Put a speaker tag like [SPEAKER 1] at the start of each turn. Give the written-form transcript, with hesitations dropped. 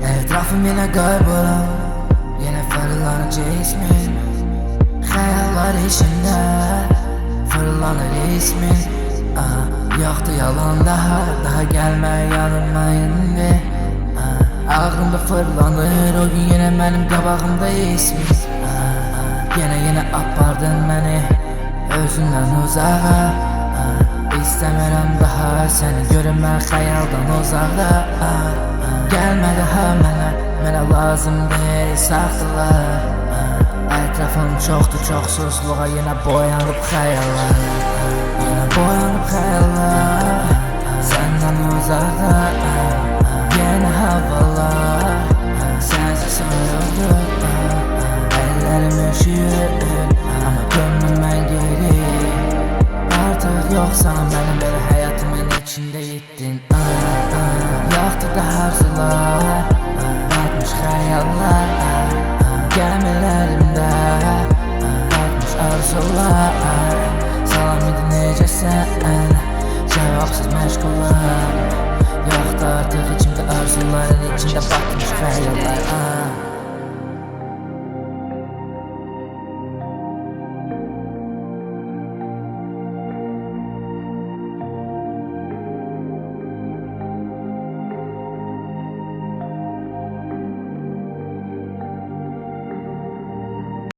[SPEAKER 1] Etrafım yine kaybolan, yine fırlanıcı ismin. Hayallar içinde fırlanır ismin. Yoktu yalan daha gelme yanıma indi. Ağrımda fırlanır o gün yine benim qabağımda ismin. Yine apardın beni özünden uzağa. İstəmirəm daha seni görünmə xəyaldan uzaqda. Gəlmə daha mənə lazım deyil saxtalar. Ətrafım çoxdur çox susluğa, yenə boyanıb xəyallar. Yenə boyanıb xəyallar səndən uzaqda. Yeni havalar sənsiz soyuldu. Əllərim üşüyür ama könlüm mən geri. Artık yoksan benim böyle hayatımın içinde gittin. Yaktı da arzular, batmış hayaller. Gemilerimde batmış arzular. Salam idi necə sən, cevapsız məşğullar. Yoktu artık içimde arzuların içinde batmış hayaller.